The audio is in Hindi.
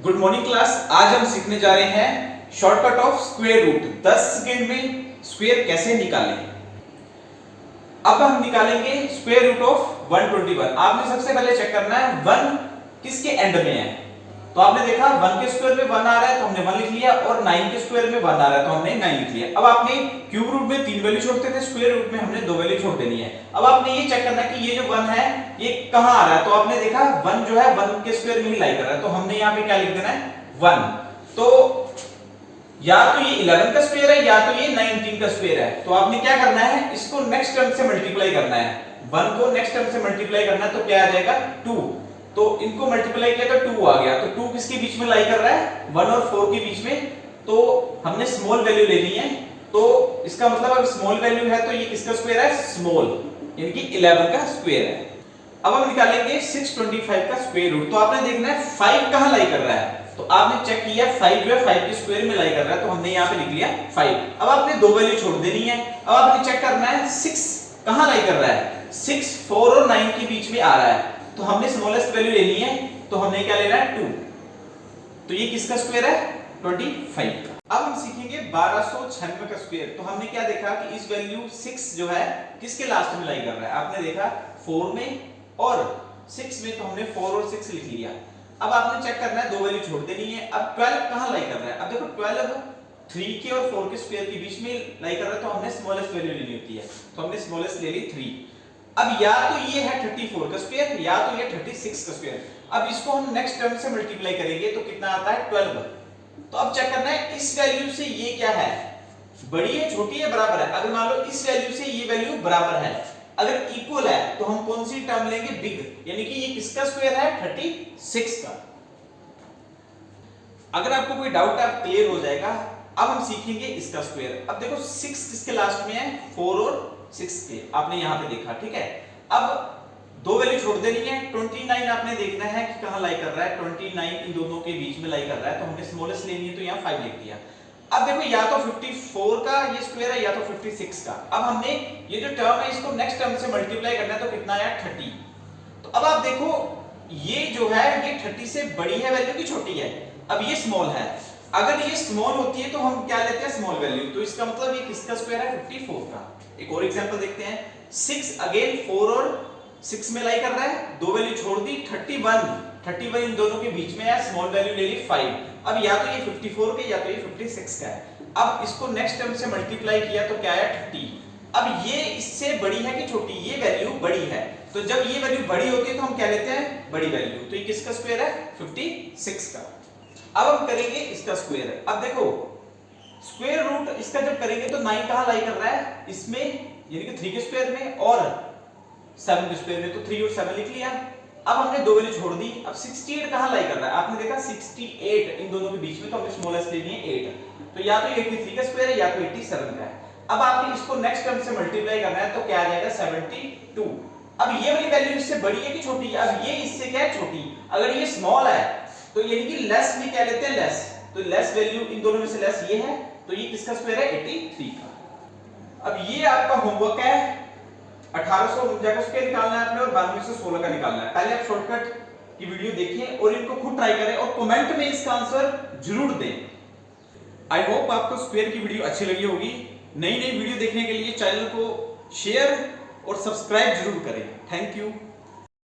Good morning class. आज हम सीखने जा रहे हैं shortcut of square root. 10 second में स्क्वायर कैसे निकालें। अब हम निकालेंगे स्क्वायर रूट ऑफ 121। आपने सबसे पहले चेक करना है 1 किसके एंड में है। तो आपने देखा 1 के स्क्वायर में 1 आ रहा है तो हमने 1 लिख लिया, और 9 के स्क्वायर में 1 आ रहा है तो हमने 9 लिख लिया। अब आपने क्यूब रूट में 3 वैल्यू छोड़ते थे, स्क्वायर रूट में हमने 2 वैल्यू छोड़ देनी है। अब आपने ये चेक करना है कि ये जो 1 है ये कहां आ रहा है। तो आपने देखा 1 जो है 1 के स्क्वायर में ही लाई कर रहा है, तो हमने यहां पे क्या लिख देना है 1। तो या तो ये 11 का स्क्वायर है या तो ये 19 का स्क्वायर है। तो आपने क्या करना है, इसको नेक्स्ट टर्म से मल्टीप्लाई करना है। 1 को नेक्स्ट टर्म से मल्टीप्लाई करना है तो क्या आ जाएगा 2। तो इनको मल्टीप्लाई किया तो 2 आ गया। तो 2 किसके बीच में लाई कर रहा है 1 और 4 के बीच में। तो हमने स्मॉल वैल्यू लेनी है। तो इसका मतलब अगर स्मॉल वैल्यू है तो ये किसका स्क्वायर है, स्मॉल, यानी कि 11 का स्क्वायर है। अब हम निकालेंगे 625 का स्क्वायर रूट। तो आपने देखना है 5 कहां लाई कर रहा है। तो आपने चेक किया 5 जो है 5 के स्क्वायर में लाई कर रहा है, तो हमने यहां पे लिख लिया 5। अब आपने 2 वैल्यू छोड़ देनी है। अब आपने चेक करना है 6 कहां लाई कर रहा है। 6 4 और 9 के बीच में आ रहा है, तो हमने स्मॉलेस्ट वैल्यू लेनी है। तो हमने क्या लेना है 2। तो ये किसका स्क्वायर है 25 का। अब हम सीखेंगे 1296 का स्क्वायर। तो हमने क्या देखा कि इस वैल्यू 6 जो है किसके लास्ट में लाई कर रहा है। आपने देखा 4 में और 6 में, तो हमने 4 और 6 लिख लिया। अब आपने चेक करना है 2 वैल्यू छोड़ देनी है। अब 12 कहां लाई कर रहा है। अब देखो 12 3 के और 4 के स्क्वायर के बीच में लाई कर रहा है, तो हमने स्मॉलेस्ट वैल्यू लेनी होती है। तो हमने स्मॉलेस्ट ले ली 3। अब या तो ये है 34 का स्क्वायर या तो ये 36 का स्क्वायर। अब इसको हम नेक्स्ट टर्म से मल्टीप्लाई करेंगे तो कितना आता है 12। तो अब चेक करना है इस वैल्यू से ये क्या है, बड़ी है छोटी है बराबर है। अगर मान लो इस वैल्यू से ये वैल्यू बराबर है, अगर इक्वल है तो हम कौन सी टर्म लेंगे, बिग, यानी कि ये किसका स्क्वायर है 36 का। अगर आपको कोई डाउट है आप क्लियर हो जाएगा। अब हम सीखेंगे इसका स्क्वायर। अब देखो 6 किसके लास्ट में है 4 और 6 के, आपने यहां पे देखा, ठीक है। अब 2 वैल्यू छोड़ देनी है। 29 आपने देखना है कि कहां लाई कर रहा है। 29 इन दोनों के बीच में लाई कर रहा है, तो हमने स्मॉलेस्ट लेनी है तो यहां 5 लिख दिया। अब देखो या तो 54 का ये स्क्वायर है या तो 56 का। अब हमने ये जो टर्म है इसको नेक्स्ट टर्म से मल्टीप्लाई करना है, तो कितना आया 30। तो अब आप देखो ये जो है ये 30 से बड़ी है वैल्यू की छोटी है। अब ये स्मॉल है, अगर ये स्मॉल होती है तो हम क्या लेते हैं स्मॉल वैल्यू। तो इसका मतलब ये किसका स्क्वायर है 54 का। एक और एग्जांपल देखते हैं। 6 अगेन 4 और 6 में लाई कर रहा है, 2 वैल्यू छोड़ दी 31 इन दोनों के बीच में है, स्मॉल वैल्यू ले ली 5। अब या तो ये 54 के या तो ये 56 का है। अब इसको नेक्स्ट टर्म से मल्टीप्लाई किया तो क्या आया 30। अब ये इससे बड़ी है कि छोटी, ये वैल्यू बड़ी है। तो जब ये वैल्यू बड़ी होती है तो हम क्या लेते हैं बड़ी वैल्यू। तो ये किसका स्क्वायर है 56 का। अब हम करेंगे इसका स्क्वायर। अब देखो स्क्वायर रूट इसका जब करेंगे तो 9 कहां लाई कर रहा है इसमें, यानी कि 3 के स्क्वायर में और 7 के स्क्वायर में, तो 3 और 7 लिख लिया। अब हमने 2 वैल्यू छोड़ दी। अब 68 कहां लाई कर रहा है, आपने देखा 68 इन दोनों के बीच में, तो हमने स्मॉलेस्ट लेनी है 8। तो या तो 83 का स्क्वायर है या तो 87 का है। अब आपने इसको नेक्स्ट टर्म से मल्टीप्लाई करना है तो क्या आ जाएगा 72। अब ये वाली वैल्यू इससे बड़ी है कि छोटी है। अब ये इससे क्या है छोटी। अगर ये स्मॉल है तो यानी कि लेस में क्या लेते हैं लेस, तो लेस वैल्यू इन दोनों में से लेस ये है, तो ये किसका स्क्वायर है 83 का। अब ये आपका होमवर्क है, 1849 का स्क्वायर निकालना है आपने और 9216 का निकालना है। पहले आप शॉर्टकट की वीडियो देखें और इनको खुद ट्राई करें और कमेंट में इसका आंसर जरूर दें। आई होप आपको स्क्वायर की वीडियो अच्छी लगी होगी। नई नई वीडियो देखने के लिए चैनल को शेयर और सब्सक्राइब जरूर करें। Thank you.